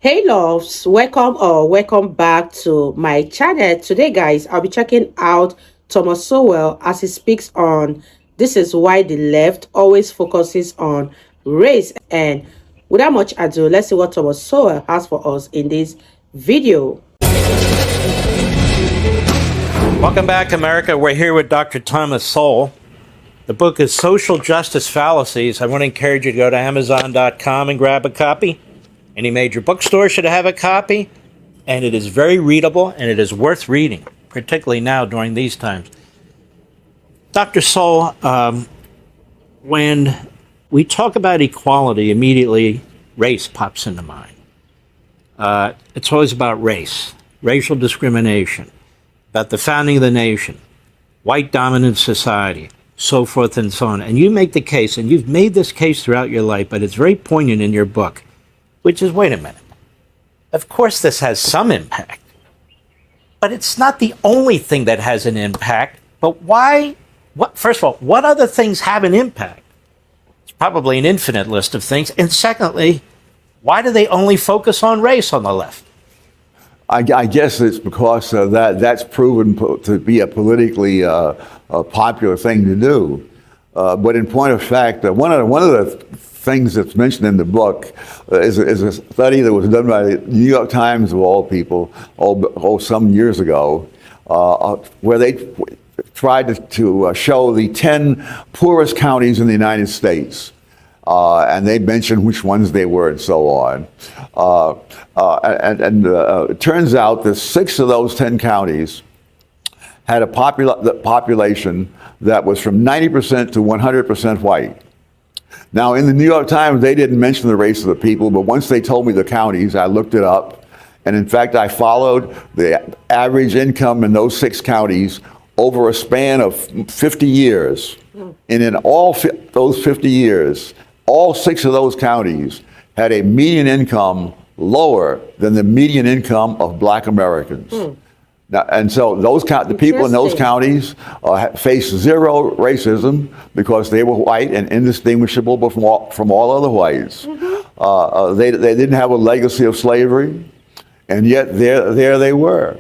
Hey loves, welcome back to my channel. Today guys, I'll be checking out Thomas Sowell as he speaks on this is why the left always focuses on race. And without much ado, let's see what Thomas Sowell has for us in this video. Welcome back, America. We're here with Dr. Thomas Sowell. The book is Social Justice Fallacies. I want to encourage you to go to Amazon.com and grab a copy. Any major bookstore should have a copy. And it is very readable and it is worth reading, particularly now during these times. Dr. Sowell, when we talk about equality, immediately race pops into mind. It's always about race, racial discrimination, about the founding of the nation, white dominant society, so forth and so on. And you make the case, and you've made this case throughout your life, but it's very poignant in your book, which is, wait a minute, of course this has some impact, but it's not the only thing that has an impact. But why, first of all, what other things have an impact? It's probably an infinite list of things. And secondly, why do they only focus on race on the left? I guess it's because that's proven to be a politically popular thing to do. But in point of fact, one of the things that's mentioned in the book is a study that was done by the New York Times, of all people, some years ago, where they tried to show the 10 poorest counties in the United States. And they mentioned which ones they were and so on. It turns out that 6 of those 10 counties had a population that was from 90% to 100% white. Now, in the New York Times, they didn't mention the race of the people, but once they told me the counties, I looked it up. And in fact, I followed the average income in those 6 counties over a span of 50 years. And in all those 50 years, all 6 of those counties had a median income lower than the median income of black Americans. Now, and so the people in those counties faced zero racism because they were white and indistinguishable from all other whites. They didn't have a legacy of slavery, and yet there they were.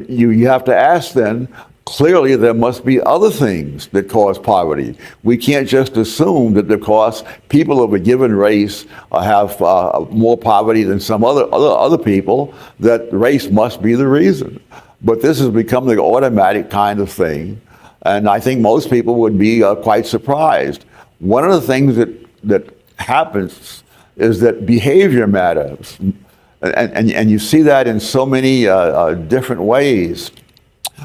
You have to ask then, clearly there must be other things that cause poverty. We can't just assume that because people of a given race have more poverty than some other people, that race must be the reason. But this has become the automatic kind of thing, and I think most people would be quite surprised. One of the things that happens is that behavior matters, and you see that in so many different ways.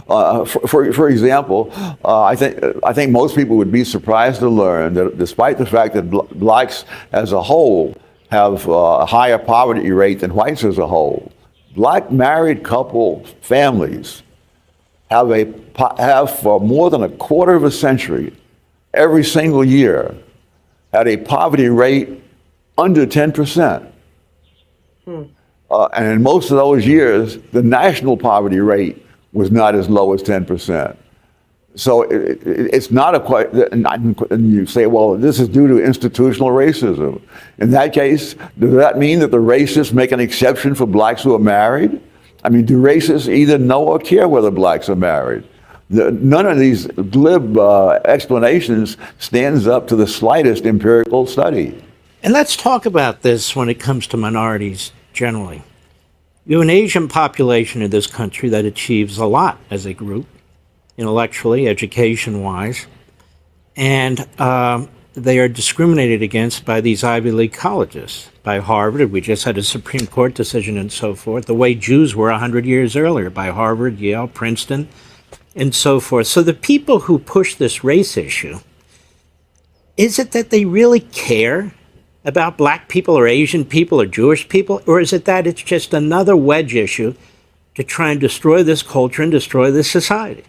For example, I think most people would be surprised to learn that despite the fact that blacks as a whole have a higher poverty rate than whites as a whole, black married couple families have for more than a quarter of a century, every single year, had a poverty rate under 10%. And in most of those years, the national poverty rate was not as low as 10%. So it's not and you say, well, this is due to institutional racism. In that case, does that mean that the racists make an exception for blacks who are married? I mean, do racists either know or care whether blacks are married? None of these glib explanations stands up to the slightest empirical study. And let's talk about this when it comes to minorities generally. You have an Asian population in this country that achieves a lot as a group, intellectually, education-wise, and they are discriminated against by these Ivy League colleges, by Harvard. We just had a Supreme Court decision and so forth, the way Jews were 100 years earlier, by Harvard, Yale, Princeton, and so forth. So the people who push this race issue, is it that they really care about black people or Asian people or Jewish people, or is it that it's just another wedge issue to try and destroy this culture and destroy this society?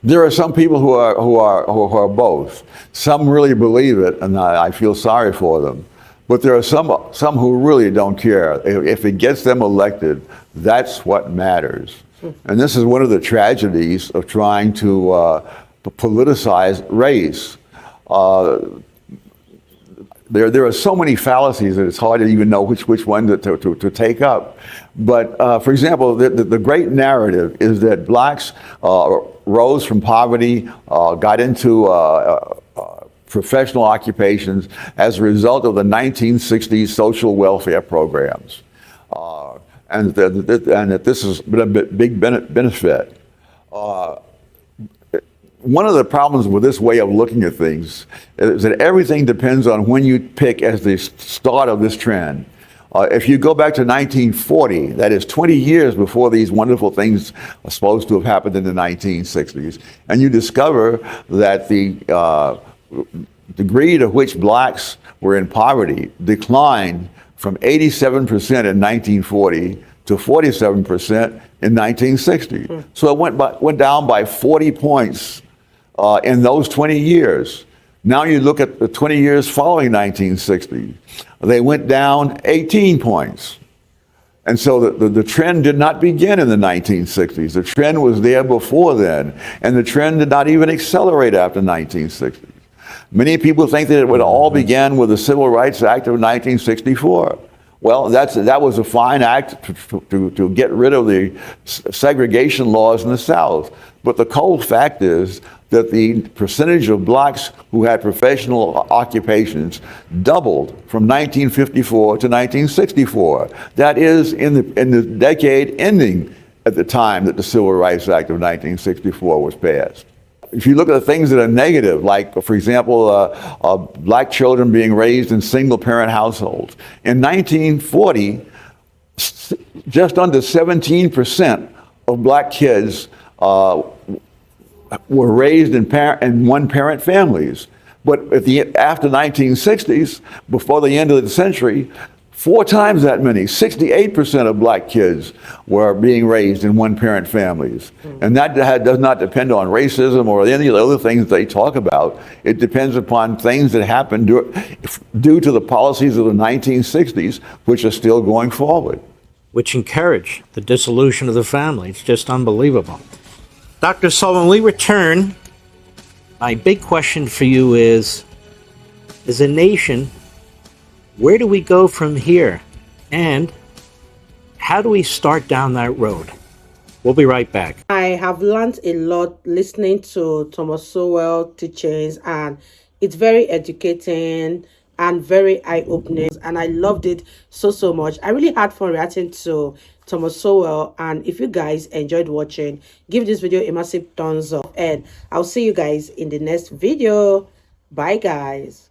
There are some people who are both. Some really believe it, and I feel sorry for them. But there are some who really don't care. If it gets them elected, that's what matters. And this is one of the tragedies of trying to politicize race. there are so many fallacies that it's hard to even know which one to take up. But for example, the great narrative is that blacks rose from poverty, got into professional occupations as a result of the 1960s social welfare programs, and that this has been a big benefit. One of the problems with this way of looking at things is that everything depends on when you pick as the start of this trend. If you go back to 1940, that is 20 years before these wonderful things are supposed to have happened in the 1960s, and you discover that the degree to which blacks were in poverty declined from 87% in 1940 to 47% in 1960. So it went down by 40 points in those 20 years. Now you look at the 20 years following 1960, they went down 18 points. And so the trend did not begin in the 1960s. The trend was there before then, and the trend did not even accelerate after 1960. Many people think that it would all began with the Civil Rights Act of 1964. Well, that was a fine act to get rid of the segregation laws in the South. But the cold fact is that the percentage of blacks who had professional occupations doubled from 1954 to 1964. That is in the decade ending at the time that the Civil Rights Act of 1964 was passed. If you look at the things that are negative, like, for example, black children being raised in single-parent households. In 1940, just under 17% of black kids were raised in one-parent families. But after 1960s, before the end of the century, 4 times that many, 68% of black kids were being raised in one-parent families. And that does not depend on racism or any of the other things they talk about. It depends upon things that happened due to the policies of the 1960s, which are still going forward. Which encourage the dissolution of the family. It's just unbelievable. Dr. Sowell, when we return, my big question for you is, as a nation, where do we go from here? And how do we start down that road? We'll be right back. I have learned a lot listening to Thomas Sowell teachings, and it's very educating and very eye-opening, and I loved it so much. I really had fun reacting to Thomas Sowell, and if you guys enjoyed watching, give this video a massive thumbs up, and I'll see you guys in the next video. Bye guys.